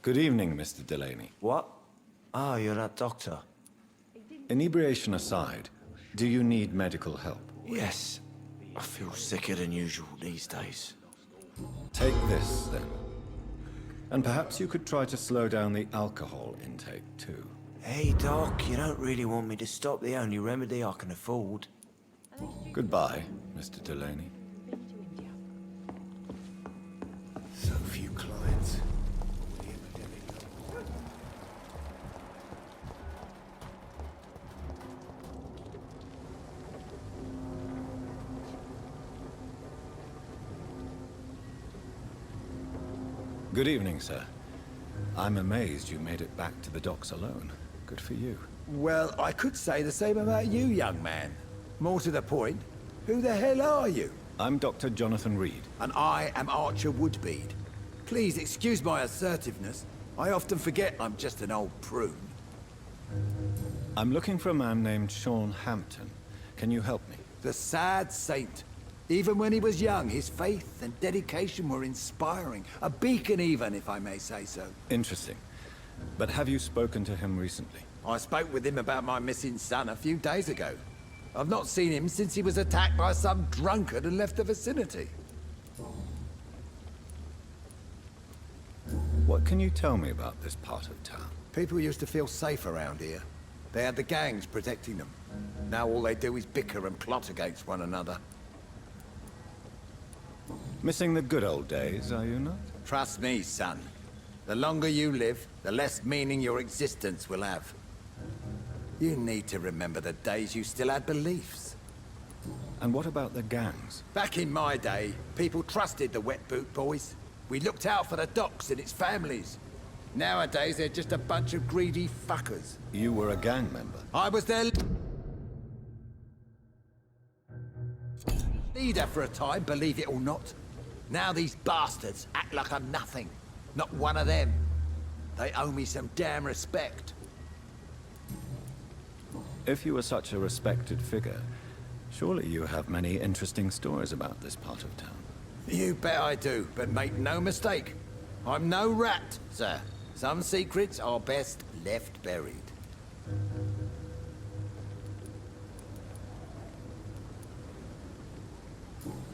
Good evening, Mr. Delaney. What? Ah, you're that doctor. Inebriation aside, do you need medical help? Yes. I feel sicker than usual these days. Take this, then. And perhaps you could try to slow down the alcohol intake, too. Hey, Doc, you don't really want me to stop the only remedy I can afford. Goodbye, Mr. Delaney. So few clients. Good evening, sir. I'm amazed you made it back to the docks alone. Good for you. Well, I could say the same about you, young man. More to the point, who the hell are you? I'm Dr. Jonathan Reid. And I am Archer Woodbead. Please excuse my assertiveness. I often forget I'm just an old prune. I'm looking for a man named Sean Hampton. Can you help me? The sad saint. Even when he was young, his faith and dedication were inspiring. A beacon even, if I may say so. Interesting. But have you spoken to him recently? I spoke with him about my missing son a few days ago. I've not seen him since he was attacked by some drunkard and left the vicinity. What can you tell me about this part of town? People used to feel safe around here. They had the gangs protecting them. Now all they do is bicker and plot against one another. Missing the good old days, are you not? Trust me, son. The longer you live, the less meaning your existence will have. You need to remember the days you still had beliefs. And what about the gangs? Back in my day, people trusted the wet boot boys. We looked out for the docks and its families. Nowadays, they're just a bunch of greedy fuckers. You were a gang member. I was their leader for a time, believe it or not. Now these bastards act like I'm nothing. Not one of them. They owe me some damn respect. If you were such a respected figure, surely you have many interesting stories about this part of town. You bet I do, but make no mistake. I'm no rat, sir. Some secrets are best left buried.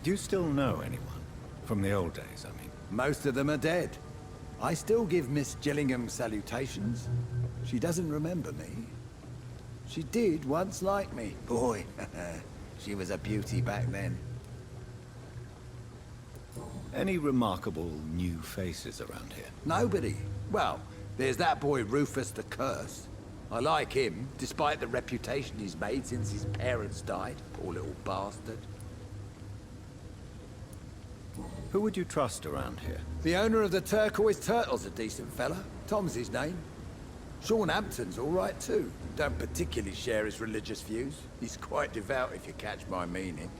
Do you still know anyone? From the old days, I mean. Most of them are dead. I still give Miss Gillingham salutations. She doesn't remember me. She did once like me. Boy, she was a beauty back then. Any remarkable new faces around here? Nobody. Well, there's that boy Rufus the Curse. I like him, despite the reputation he's made since his parents died. Poor little bastard. Who would you trust around here? The owner of the Turquoise Turtle's a decent fella. Tom's his name. Sean Hampton's all right too. Don't particularly share his religious views. He's quite devout if you catch my meaning.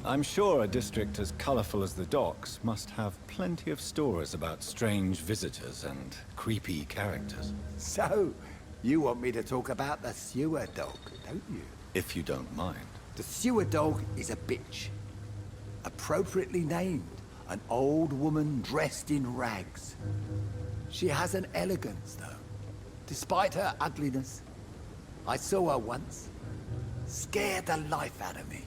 I'm sure a district as colorful as the docks must have plenty of stories about strange visitors and creepy characters. So, you want me to talk about the sewer dog, don't you? If you don't mind. The sewer dog is a bitch. Appropriately named. An old woman dressed in rags. She has an elegance, though. Despite her ugliness. I saw her once. Scared the life out of me.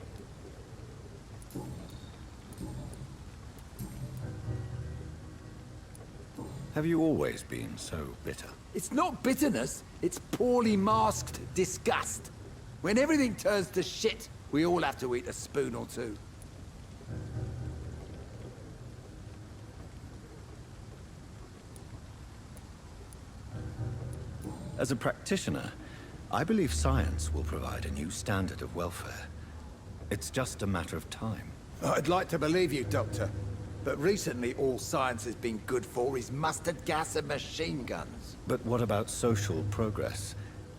Have you always been so bitter? It's not bitterness, it's poorly masked disgust. When everything turns to shit, we all have to eat a spoon or two. As a practitioner, I believe science will provide a new standard of welfare. It's just a matter of time. I'd like to believe you, Doctor. But recently all science has been good for is mustard gas and machine guns. But what about social progress?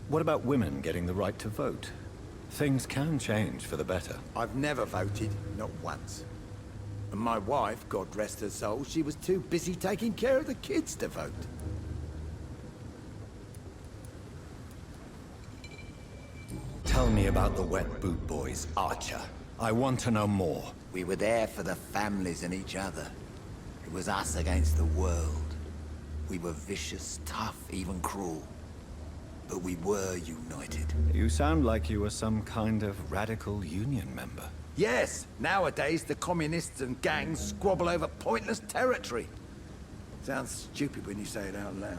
What about women getting the right to vote? Things can change for the better. I've never voted, not once. And my wife, God rest her soul, she was too busy taking care of the kids to vote. Tell me about the Wet Boot Boys, Archer. I want to know more. We were there for the families and each other. It was us against the world. We were vicious, tough, even cruel. But we were united. You sound like you were some kind of radical union member. Yes, nowadays the communists and gangs squabble over pointless territory. Sounds stupid when you say it out loud.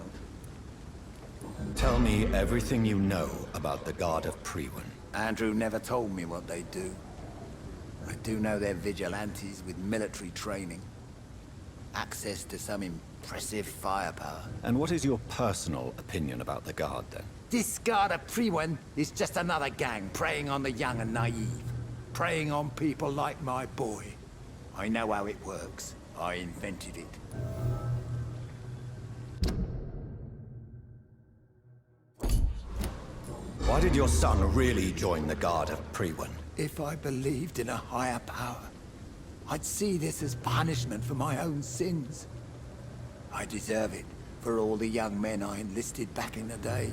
Tell me everything you know about the Guard of Priwen. Andrew never told me what they do. I do know they're vigilantes with military training. Access to some impressive firepower. And what is your personal opinion about the Guard, then? This Guard of Priwen is just another gang preying on the young and naive. Preying on people like my boy. I know how it works. I invented it. Why did your son really join the Guard of Priwen? If I believed in a higher power, I'd see this as punishment for my own sins. I deserve it for all the young men I enlisted back in the day.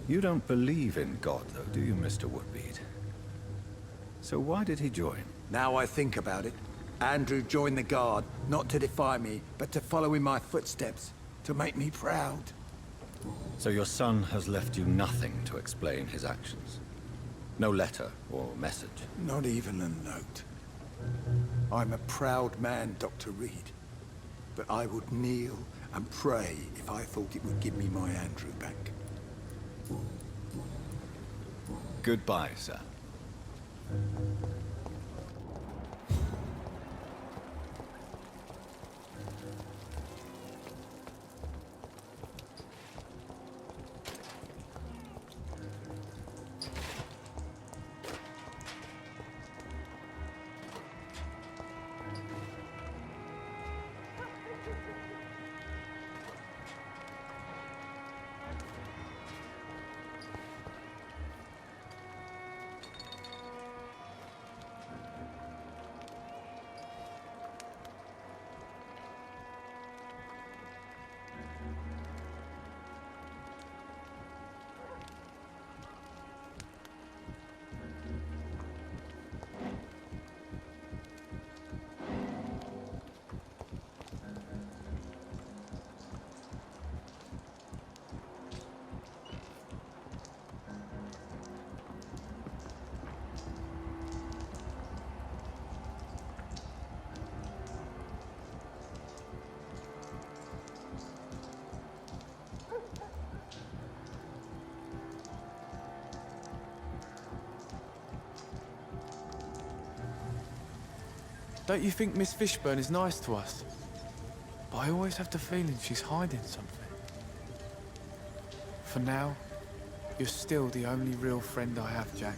You don't believe in God, though, do you, Mr. Woodbead? So why did he join? Now I think about it, Andrew joined the Guard, not to defy me, but to follow in my footsteps, to make me proud. So your son has left you nothing to explain his actions? No letter or message? Not even a note. I'm a proud man, Dr. Reid. But I would kneel and pray if I thought it would give me my Andrew back. Goodbye, sir. Don't you think Miss Fishburne is nice to us? But I always have the feeling she's hiding something. For now, you're still the only real friend I have, Jack.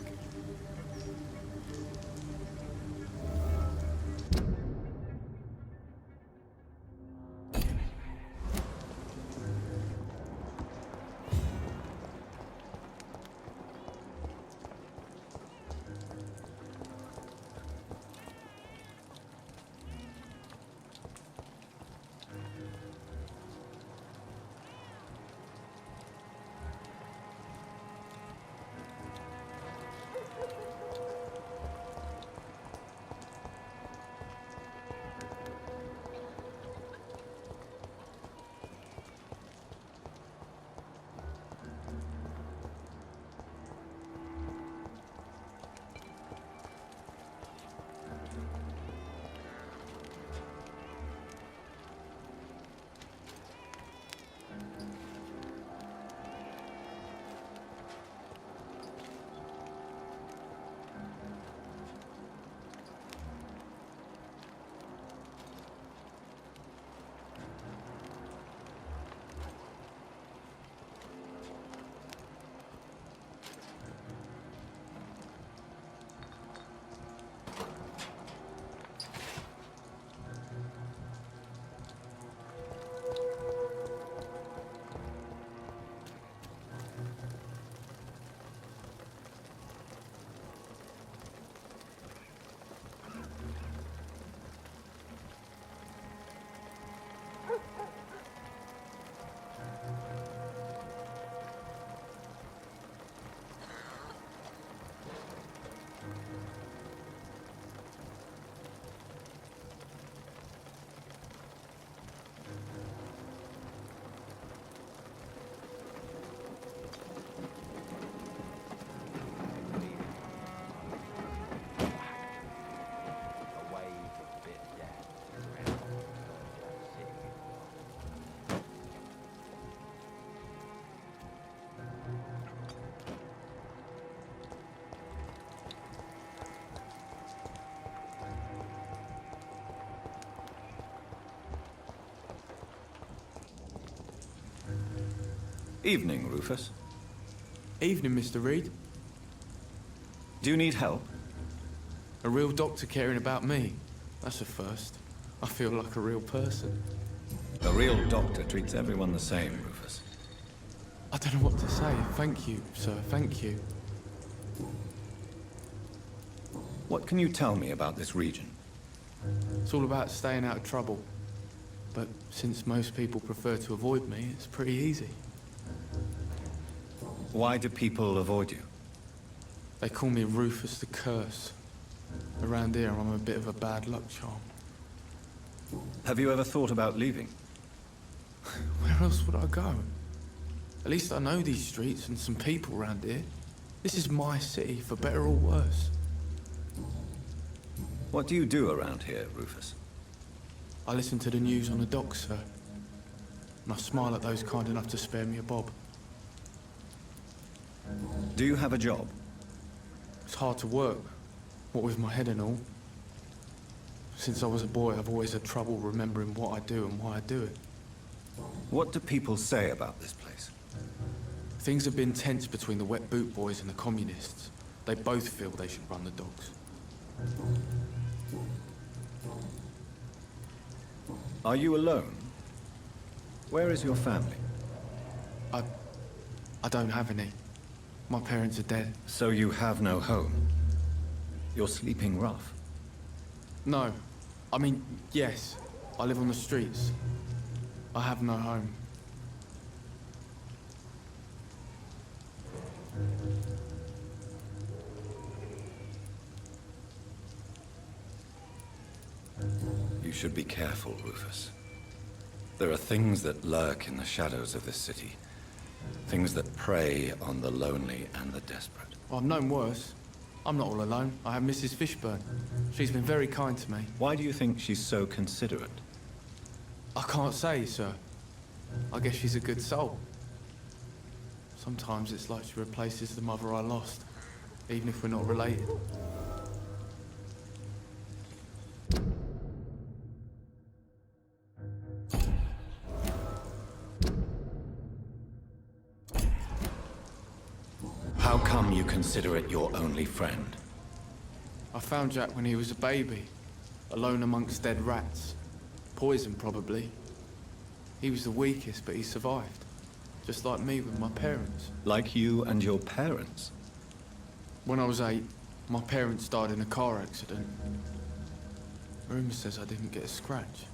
Evening, Rufus. Evening, Mr. Reid. Do you need help? A real doctor caring about me. That's a first. I feel like a real person. A real doctor treats everyone the same, Rufus. I don't know what to say. Thank you, sir. Thank you. What can you tell me about this region? It's all about staying out of trouble. But since most people prefer to avoid me, it's pretty easy. Why do people avoid you? They call me Rufus the Curse. Around here, I'm a bit of a bad luck charm. Have you ever thought about leaving? Where else would I go? At least I know these streets and some people around here. This is my city, for better or worse. What do you do around here, Rufus? I listen to the news on the docks, sir. And I smile at those kind enough to spare me a bob. Do you have a job? It's hard to work, what with my head and all. Since I was a boy, I've always had trouble remembering what I do and why I do it. What do people say about this place? Things have been tense between the wet boot boys and the communists. They both feel they should run the docks. Are you alone? Where is your family? I don't have any. My parents are dead. So you have no home? You're sleeping rough. No. I mean, yes. I live on the streets. I have no home. You should be careful, Rufus. There are things that lurk in the shadows of this city. Things that prey on the lonely and the desperate. Well, I've known worse. I'm not all alone. I have Mrs. Fishburne. She's been very kind to me. Why do you think she's so considerate? I can't say, sir. I guess she's a good soul. Sometimes it's like she replaces the mother I lost, even if we're not related. How come you consider it your only friend? I found Jack when he was a baby, alone amongst dead rats. Poison, probably. He was the weakest, but he survived. Just like me with my parents. Like you and your parents? When I was 8, my parents died in a car accident. Rumour says I didn't get a scratch.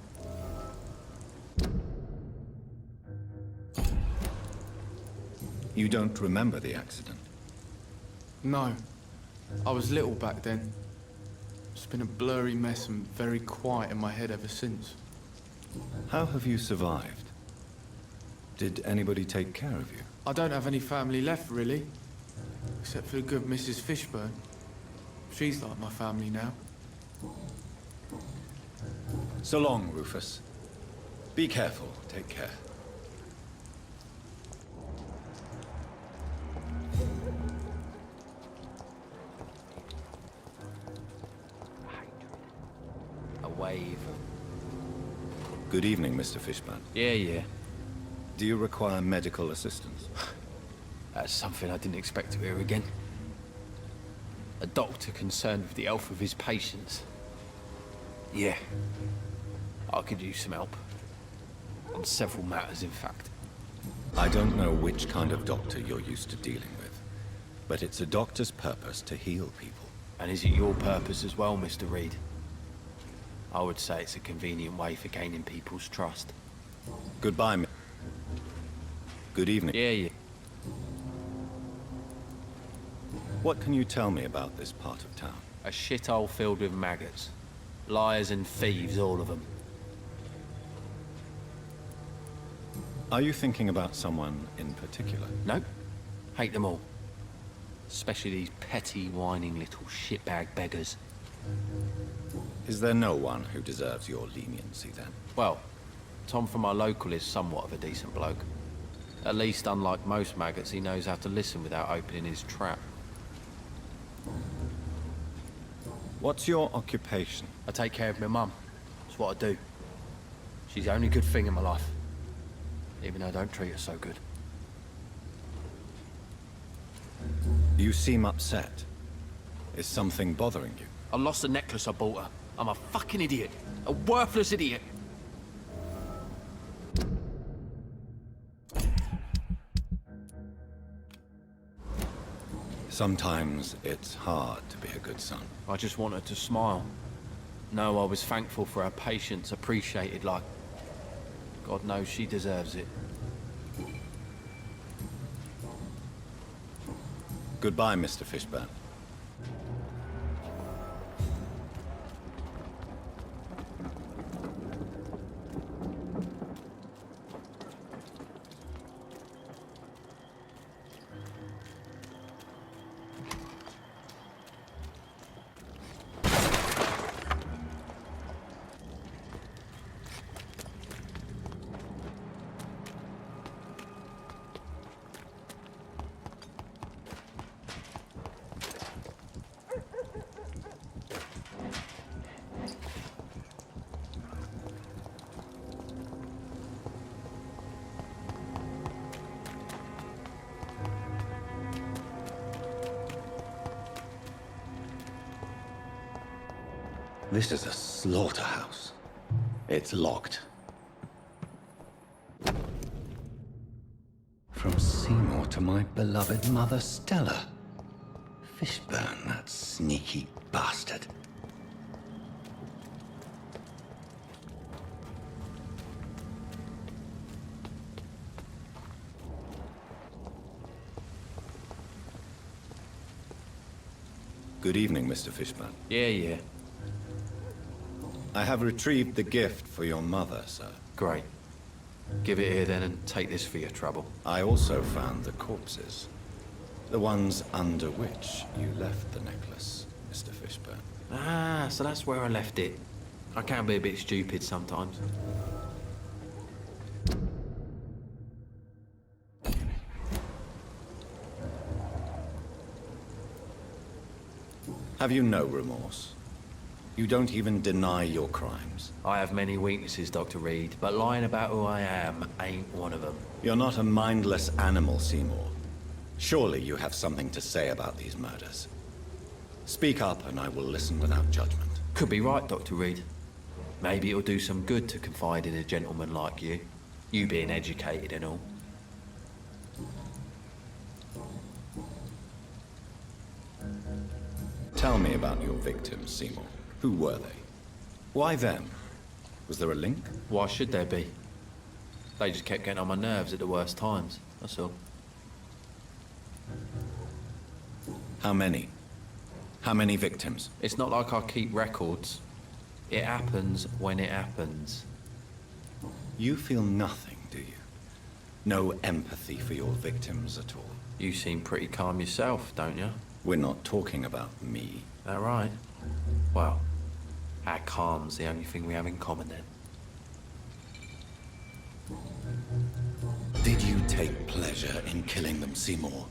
You don't remember the accident? No. I was little back then. It's been a blurry mess and very quiet in my head ever since. How have you survived? Did anybody take care of you? I don't have any family left, really. Except for the good Mrs. Fishburne. She's like my family now. So long, Rufus. Be careful. Take care. A wave. Good evening, Mr. Fishburne. Yeah. Do you require medical assistance? That's something I didn't expect to hear again. A doctor concerned with the health of his patients. Yeah. I could use some help. On several matters, in fact. I don't know which kind of doctor you're used to dealing with, but it's a doctor's purpose to heal people. And is it your purpose as well, Mr. Reid? I would say it's a convenient way for gaining people's trust. Goodbye, Good evening. Yeah. What can you tell me about this part of town? A shithole filled with maggots. Liars and thieves, all of them. Are you thinking about someone in particular? Nope. Hate them all. Especially these petty, whining little shitbag beggars. Is there no one who deserves your leniency, then? Well, Tom from our local is somewhat of a decent bloke. At least, unlike most maggots, he knows how to listen without opening his trap. What's your occupation? I take care of my mum. That's what I do. She's the only good thing in my life. Even though I don't treat her so good. You seem upset. Is something bothering you? I lost the necklace I bought her. I'm a fucking idiot. A worthless idiot. Sometimes it's hard to be a good son. I just want her to smile. No, I was thankful for her patience, appreciated like... God knows she deserves it. Goodbye, Mr. Fishburne. This is a slaughterhouse. It's locked. From Seymour to my beloved mother, Stella. Fishburne, that sneaky bastard. Good evening, Mr. Fishburne. Yeah. I have retrieved the gift for your mother, sir. Great. Give it here then and take this for your trouble. I also found the corpses. The ones under which you left the necklace, Mr. Fishburne. Ah, so that's where I left it. I can be a bit stupid sometimes. Have you no remorse? You don't even deny your crimes. I have many weaknesses, Dr. Reid, but lying about who I am ain't one of them. You're not a mindless animal, Seymour. Surely you have something to say about these murders. Speak up and I will listen without judgment. Could be right, Dr. Reid. Maybe it'll do some good to confide in a gentleman like you. You being educated and all. Tell me about your victims, Seymour. Who were they? Why them? Was there a link? Why should there be? They just kept getting on my nerves at the worst times, that's all. How many? How many victims? It's not like I keep records. It happens when it happens. You feel nothing, do you? No empathy for your victims at all? You seem pretty calm yourself, don't you? We're not talking about me. That right? Well, our calm's the only thing we have in common then. Did you take pleasure in killing them, Seymour?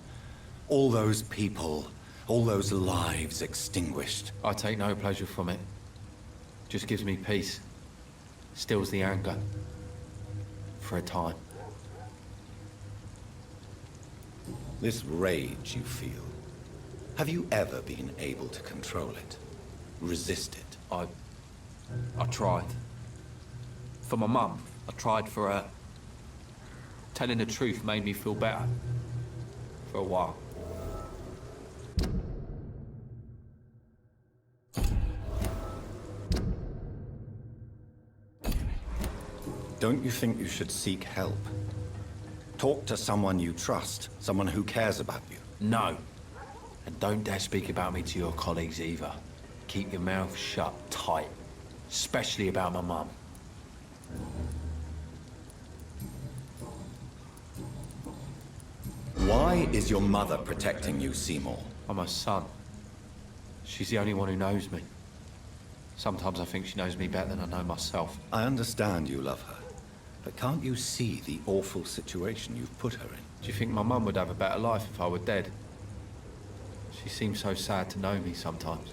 All those people, all those lives extinguished. I take no pleasure from it. Just gives me peace. Stills the anger. For a time. This rage you feel, have you ever been able to control it? Resist it? I tried. For my mum, I tried for her. Telling the truth made me feel better. For a while. Don't you think you should seek help? Talk to someone you trust, someone who cares about you. No. And don't dare speak about me to your colleagues either. Keep your mouth shut tight. Especially about my mum. Why is your mother protecting you, Seymour? I'm her son. She's the only one who knows me. Sometimes I think she knows me better than I know myself. I understand you love her, but can't you see the awful situation you've put her in? Do you think my mum would have a better life if I were dead? She seems so sad to know me sometimes.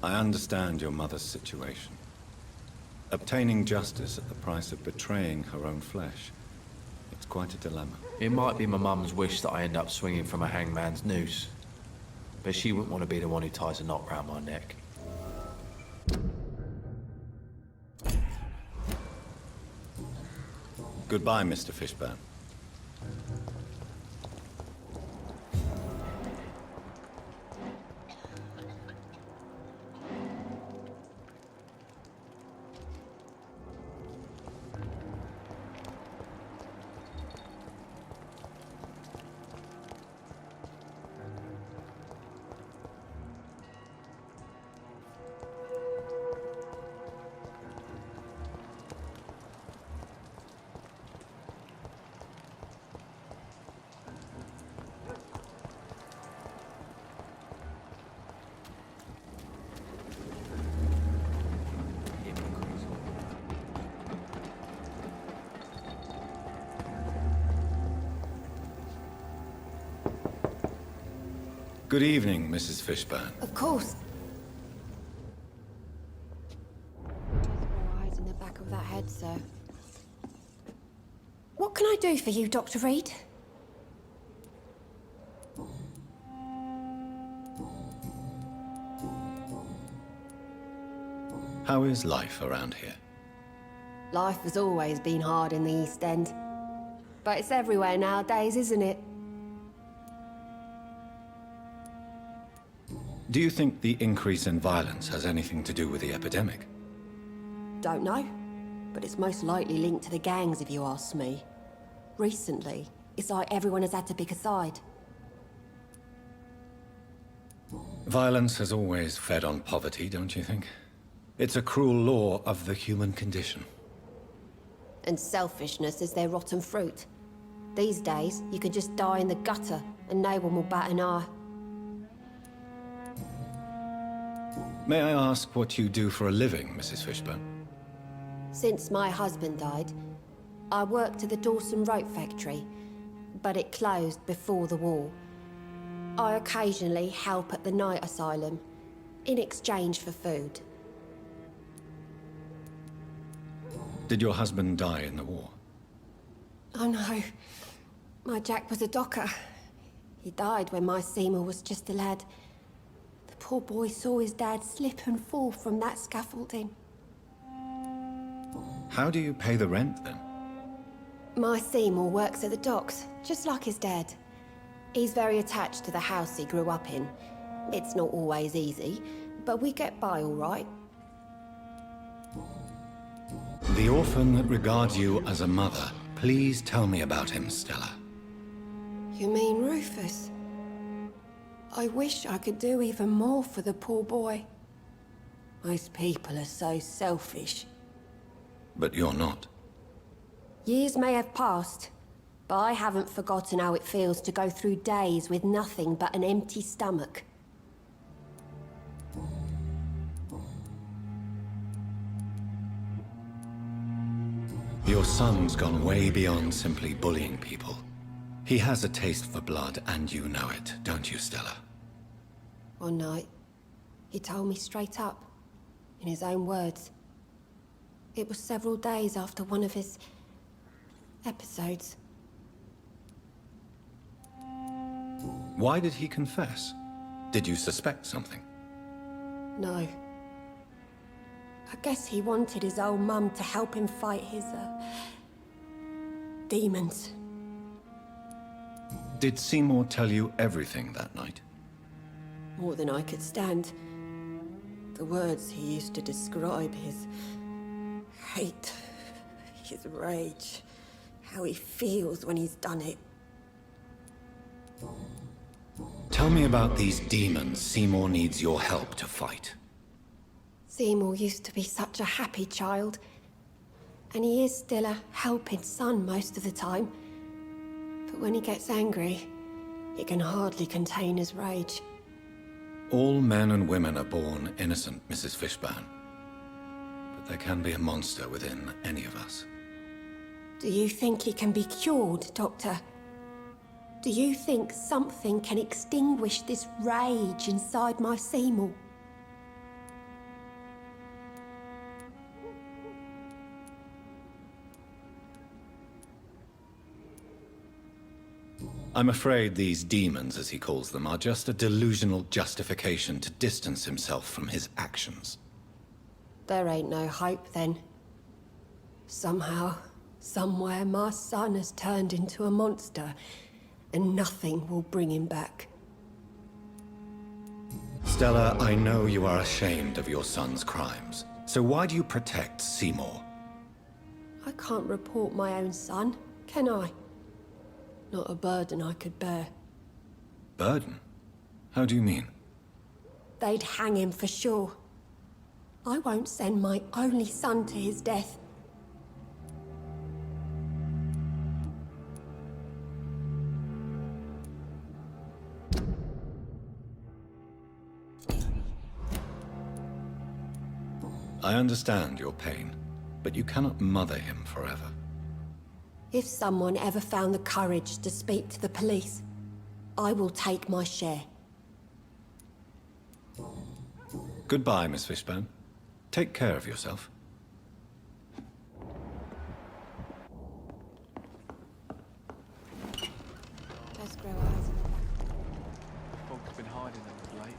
I understand your mother's situation. Obtaining justice at the price of betraying her own flesh. It's quite a dilemma. It might be my mum's wish that I end up swinging from a hangman's noose. But she wouldn't want to be the one who ties a knot round my neck. Goodbye, Mr. Fishburne. Good evening, Mrs. Fishburne. Of course. Eyes in the back of that head, sir. What can I do for you, Dr. Reid? How is life around here? Life has always been hard in the East End. But it's everywhere nowadays, isn't it? Do you think the increase in violence has anything to do with the epidemic? Don't know. But it's most likely linked to the gangs, if you ask me. Recently, it's like everyone has had to pick a side. Violence has always fed on poverty, don't you think? It's a cruel law of the human condition. And selfishness is their rotten fruit. These days, you can just die in the gutter, and no one will bat an eye. May I ask what you do for a living, Mrs. Fishburne? Since my husband died, I worked at the Dawson Rope Factory, but it closed before the war. I occasionally help at the night asylum, in exchange for food. Did your husband die in the war? Oh no, my Jack was a docker. He died when my Seymour was just a lad. The poor boy saw his dad slip and fall from that scaffolding. How do you pay the rent, then? My Seymour works at the docks, just like his dad. He's very attached to the house he grew up in. It's not always easy, but we get by all right. The orphan that regards you as a mother. Please tell me about him, Stella. You mean Rufus? I wish I could do even more for the poor boy. Most people are so selfish. But you're not. Years may have passed, but I haven't forgotten how it feels to go through days with nothing but an empty stomach. Your son's gone way beyond simply bullying people. He has a taste for blood, and you know it, don't you, Stella? One night, he told me straight up, in his own words. It was several days after one of his episodes. Why did he confess? Did you suspect something? No. I guess he wanted his old mum to help him fight his, demons. Did Seymour tell you everything that night? More than I could stand. The words he used to describe his hate, his rage, how he feels when he's done it. Tell me about these demons Seymour needs your help to fight. Seymour used to be such a happy child, and he is still a helping son most of the time. But when he gets angry, he can hardly contain his rage. All men and women are born innocent, Mrs. Fishburne. But there can be a monster within any of us. Do you think he can be cured, Doctor? Do you think something can extinguish this rage inside my Seymour? I'm afraid these demons, as he calls them, are just a delusional justification to distance himself from his actions. There ain't no hope then. Somehow, somewhere, my son has turned into a monster, and nothing will bring him back. Stella, I know you are ashamed of your son's crimes. So why do you protect Seymour? I can't report my own son, can I? Not a burden I could bear. Burden? How do you mean? They'd hang him for sure. I won't send my only son to his death. I understand your pain, but you cannot mother him forever. If someone ever found the courage to speak to the police, I will take my share. Goodbye, Miss Fishburne. Take care of yourself. Just grow eyes in the back. Fog's been hiding them of late.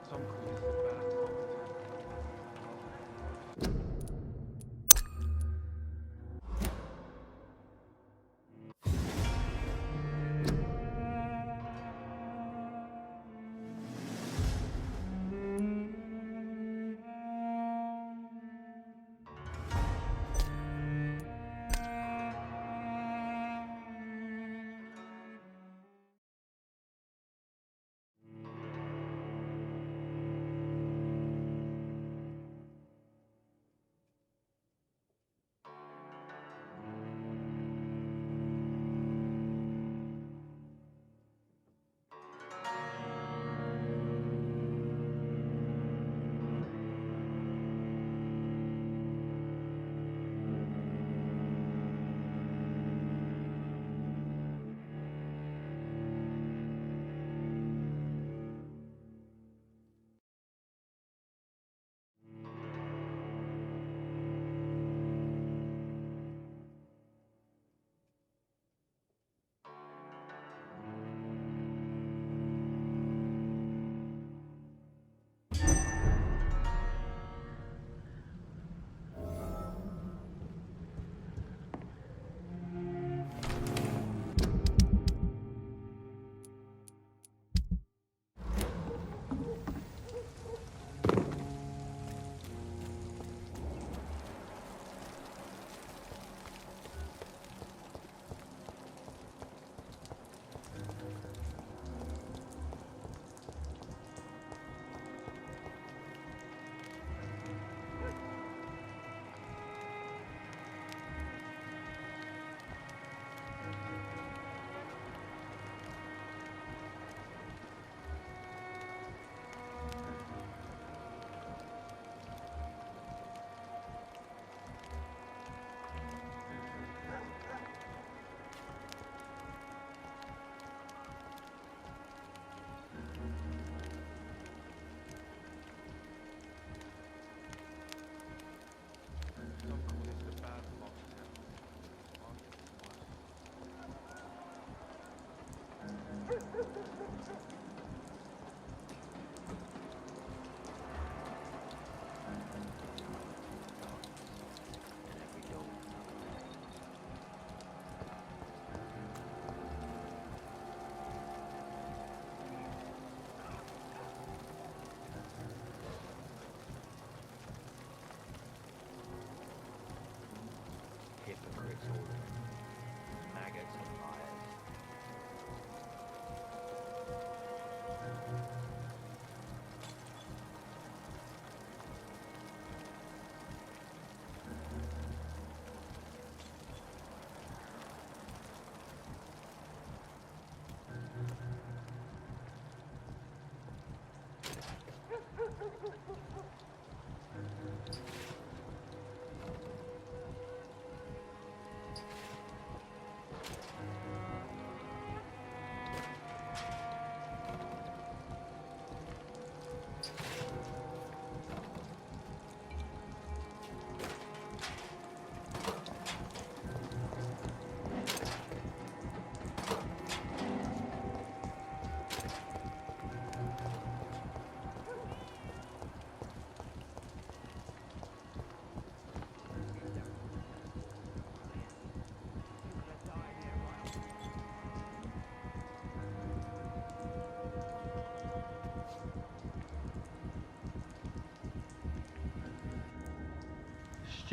Some creatures are bad at competent.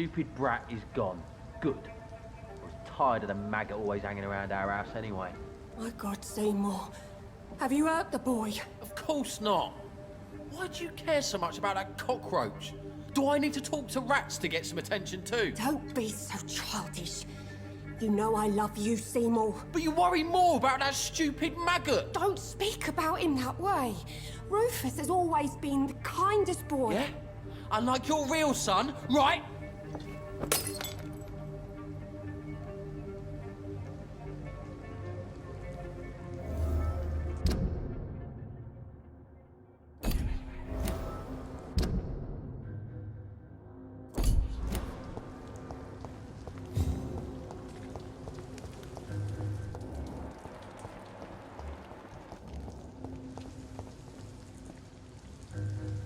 stupid brat is gone. Good. I was tired of the maggot always hanging around our house anyway. My God, Seymour. Have you hurt the boy? Of course not. Why do you care so much about that cockroach? Do I need to talk to rats to get some attention too? Don't be so childish. You know I love you, Seymour. But you worry more about that stupid maggot. Don't speak about him that way. Rufus has always been the kindest boy. Yeah? Unlike your real son, right?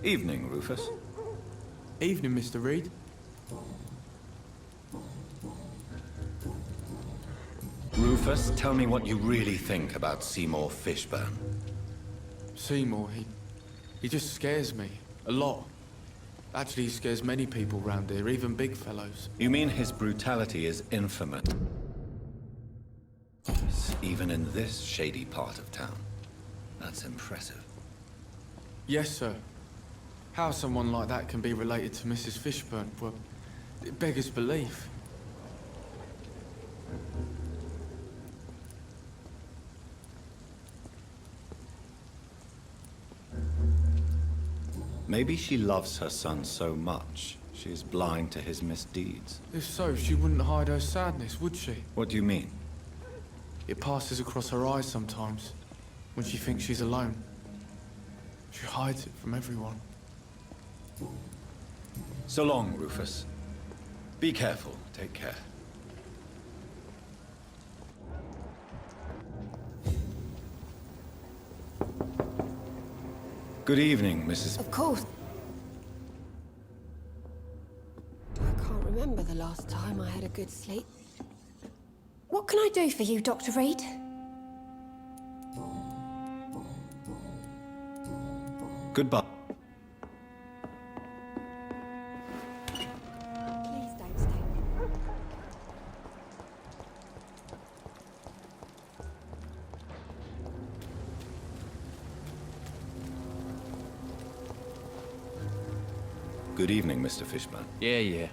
Evening, Rufus. Evening, Mr. Reid. Rufus, tell me what you really think about Seymour Fishburne. Seymour, he just scares me. A lot. Actually, he scares many people round here, even big fellows. You mean his brutality is infamous? Even in this shady part of town. That's impressive. Yes, sir. How someone like that can be related to Mrs. Fishburne, well, it beggars belief. Maybe she loves her son so much, she is blind to his misdeeds. If so, she wouldn't hide her sadness, would she? What do you mean? It passes across her eyes sometimes, when she thinks she's alone. She hides it from everyone. So long, Rufus. Be careful. Take care. Good evening, Mrs. Of course. I can't remember the last time I had a good sleep. What can I do for you, Dr. Reid? Goodbye. Please don't stay. Good evening, Mr. Fishburne. Yeah.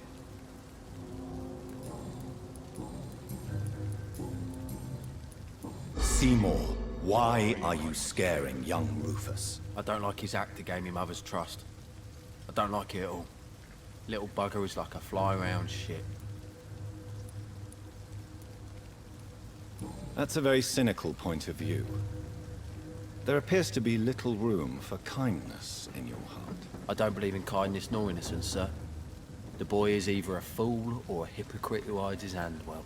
Seymour, why are you scaring young Rufus? I don't like his act to gain me mother's trust. I don't like it at all. Little bugger is like a fly around shit. That's a very cynical point of view. There appears to be little room for kindness in your heart. I don't believe in kindness nor innocence, sir. The boy is either a fool or a hypocrite who hides his hand well.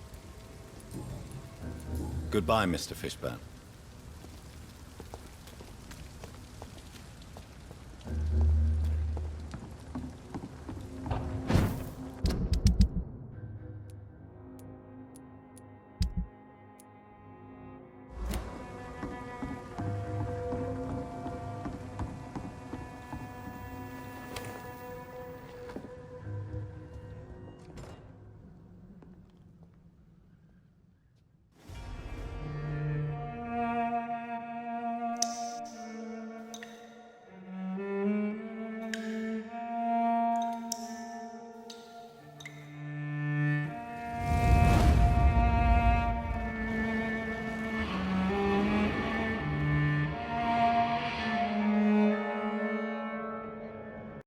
Goodbye, Mr. Fishburne.